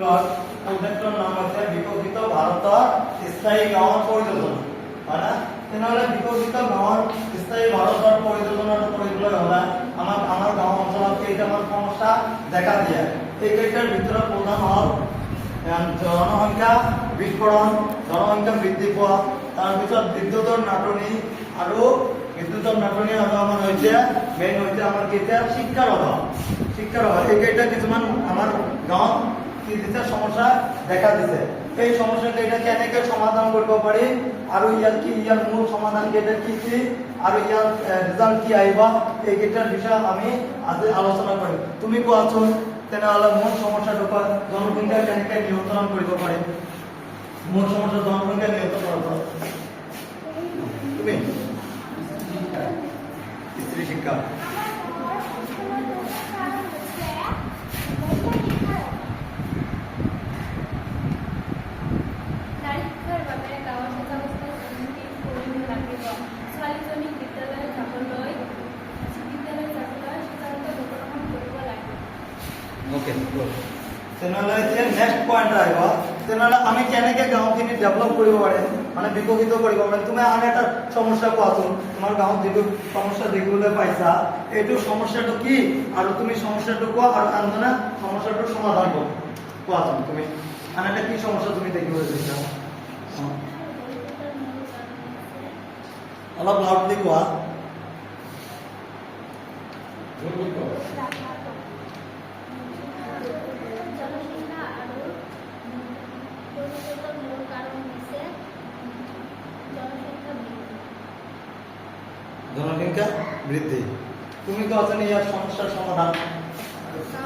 স্কুলত প্ৰজেক্টৰ নাম হৈছে বিকশিত ভাৰতৰ স্থায়ী গাঁৱৰ পৰিযোজনা হয় না তেনেহলে বিকশিত গাঁৱৰ স্থায়ী ভাৰতৰ পৰিযোজনাটো কৰিবলৈ হলে আমাৰ গাঁও অঞ্চলত কেইটামান সমস্যা দেখা দিয়ে এইকেইটাৰ ভিতৰত প্ৰধান হ'ল জনসংখ্যা বিস্ফোৰণ জনসংখ্যা বৃদ্ধি পোৱা তাৰপিছত বিদ্যুতৰ নাটনি আৰু আমাৰ হৈছে মেইন হৈছে আমাৰ কেইটা শিক্ষাৰ অভাৱ এইকেইটা কিছুমান আমাৰ গাঁৱত কি দিছে সমস্যা দেখা দিছে এই সমস্যা কেইটা কেনেকৈ সমাধান কৰিব পাৰি আৰু ইয়াৰ মূল সমাধান কেইটা কি আৰু ইয়াৰ ৰিজাল্ট কি আহিব এইকেইটাৰ বিষয়ে আমি আজি আলোচনা কৰিম তুমি কোৱাচোন তেনেহলে মূল সমস্যাটো জনসংখ্যা কেনেকৈ নিয়ন্ত্ৰণ কৰিব পাৰি মূল সমস্যা জনসংখ্যা নিয়ন্ত্ৰণ কৰা তুমি স্ত্রী শিক্ষা তেনেহলে এতিয়া নেক্সট পইণ্ট আহিব তেনেহলে আমি কেনেকৈ গাঁওখিনি ডেভেলপ কৰিব পাৰিম মানে বিকশিত কৰিব পাৰিম তুমি আন এটা সমস্যা কোৱাচোন তোমাৰ গাঁৱত যিটো সমস্যা দেখিবলৈ পাইছা এইটো সমস্যাটো কি আৰু তুমি সমস্যাটো কোৱা আৰু আনজনে সমস্যাটোৰ সমাধান কোৱাচোন তুমি আন এটা কি সমস্যা তুমি দেখিবলৈ পাইছা অলপ লাউডলি কোৱা জনসংখ্যা বৃদ্ধি তুমি কোৱাচোন ইয়াৰ সমস্যাৰ সমাধান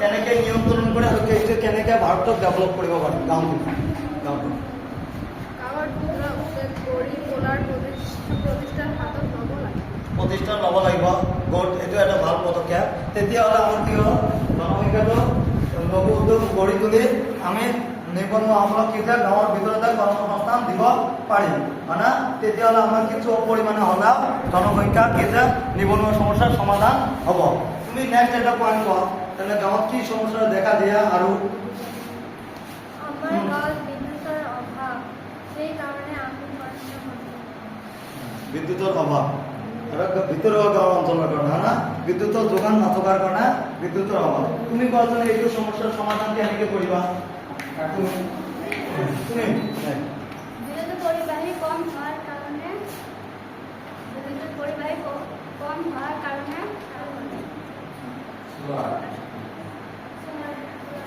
কেনেকৈ নিয়ন্ত্ৰণ কৰে আৰু কেনেকৈ ভাৰতক ডেভেলপ কৰিব পাৰি গাঁওটো প্ৰতিষ্ঠান ল'ব লাগিব গোট এইটো এটা ভাল পদক্ষেপ তেতিয়াহ'লে আমাৰ কি হ'ল জনসংখ্যাটো লঘু উদ্যোগ গঢ়ি তুলি আমি নিবনুৱাসকলক কেতিয়া গাঁৱৰ ভিতৰতে কৰ্মসংস্থান দিব পাৰিম হয় না তেতিয়াহ'লে আমাৰ কিছু পৰিমাণে হ'লেও জনসংখ্যা কেতিয়া নিবনুৱা সমস্যাৰ সমাধান হ'ব তুমি নেক্সট এটা পইণ্ট কোৱা তেনে গাঁৱত কি সমস্যা দেখা দিয়ে আৰু বিদ্যুতৰ অভাৱ আৰু ভিতৰুৱা গাঁও অঞ্চলৰ কাৰণে হয় না বিদ্যুতৰ যোগান নথকাৰ কাৰণে বিদ্যুতৰ অভাৱ তুমি কোৱাচোন এইটো সমস্যাৰ সমাধান কেনেকৈ কৰিবা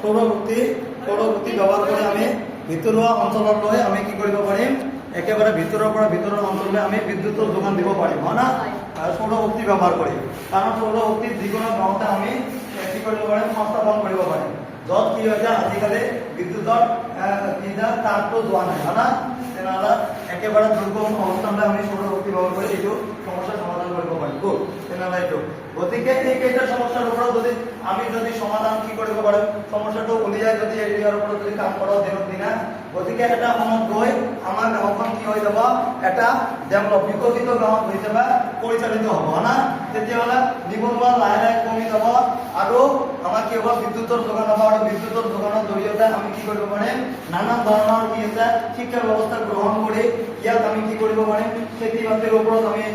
সৌৰশক্তি ব্যৱহাৰ কৰি আমি ভিতৰুৱা অঞ্চললৈ আমি কি কৰিব পাৰিম একেবাৰে ভিতৰৰ পৰা ভিতৰৰ অঞ্চললৈ আমি বিদ্যুতৰ যোগান দিব পাৰিম হয় না সৌৰশক্তি ব্যৱহাৰ কৰি কাৰণ সৌৰশক্তি যিকোনো গাঁৱতে আমি কি কৰিব পাৰিম সংস্থাপন কৰিব পাৰিম য'ত কি হৈছে আজিকালি বিদ্যুতৰ তাৰটো যোৱা নাই হয় না তেনেহ'লে একেবাৰে দুৰ্গম অৱস্থালৈ আমি সৌৰশক্তি ব্যৱহাৰ কৰি এইটো সমস্যাৰ সমাধান কৰিব পাৰিম গুড তেনেহ'লে এইটো গতিকে এইকেইটা সমস্যাৰ ওপৰত যদি সমাধান কি কৰিব পাৰিম সমস্যাটো উলিয়াই যদি এৰিয়াৰ ওপৰত যদি কাম কৰোঁ দিনক দিনা গতিকে এটা সময়ত গৈ আমাৰ গাঁওখন কি হৈ যাব এটা ডেভেলপ বিকশিত গাঁও হিচাপে পৰিচালিত হ'ব না তেতিয়াহ'লে নিবনুৱা লাহে লাহে কমি যাব আৰু আমাৰ কি হ'ব বিদ্যুতৰ যোগান হ'ব আৰু বিদ্যুতৰ যোগানৰ জৰিয়তে আমি কি কৰিব পাৰিম নানান ধৰণৰ কি আছে শিক্ষা ব্যৱস্থা গ্ৰহণ কৰি ইয়াত আমি কি কৰিব পাৰিম খেতি বাতিৰ ওপৰত আমি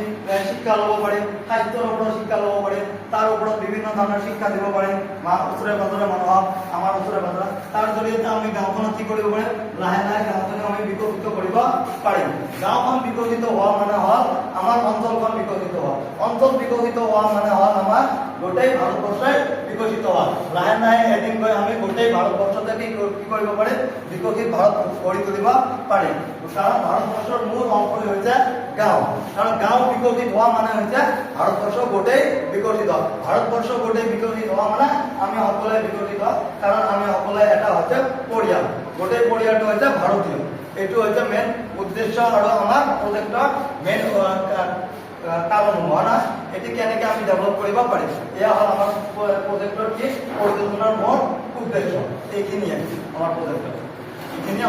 শিক্ষা ল'ব পাৰিম খাদ্যৰ ওপৰত শিক্ষা ল'ব পাৰিম তাৰ ওপৰত বিভিন্ন ধৰণৰ শিক্ষা দিব পাৰিম ওচৰে পাজৰে মানুহক আমাৰ ওচৰে পাজৰে তাৰ জৰিয়তে আমি গাঁওখনত কি কৰিব পাৰিম লাহে লাহে গাঁওখনক আমি বিকশিত কৰিব পাৰিম গাঁওখন বিকশিত হোৱা মানে হ'ল আমাৰ অঞ্চলখন বিকশিত হোৱা অঞ্চল বিকশিত হোৱা মানে হ'ল আমাৰ গোটেই ভাৰতবৰ্ষই বিকশিত হোৱা লাহে লাহে এদিন গৈ আমি গোটেই ভাৰতবৰ্ষতে কি কৰিব পাৰিম বিকশিত ভাৰত গঢ়ি তুলিব পাৰিম কাৰণ ভাৰতবৰ্ষৰ মূল অংশই হৈছে গাঁও কাৰণ গাঁও বিকশিত হোৱা মানে হৈছে ভাৰতবৰ্ষ গোটেই বিকশিত ভাৰতবৰ্ষ গোটেই বিকশিত হোৱা মানে আমি সকলোৱে বিকশিত কাৰণ আমি সকলোৱে এটা হৈছে পৰিয়াল গোটেই পৰিয়ালটো হৈছে ভাৰতীয় এইটো হৈছে মেইন উদ্দেশ্য আৰু আমাৰ প্ৰজেক্টৰ মেইন কাৰণ হোৱা না এটি কেনেকৈ আমি ডেভেলপ কৰিব পাৰিম এয়া হ'ল আমাৰ প্ৰজেক্টৰ কি পৰিযোজনাৰ মূল উদ্দেশ্য এইখিনিয়ে আমাৰ প্ৰজেক্টৰ এইখিনিয়ে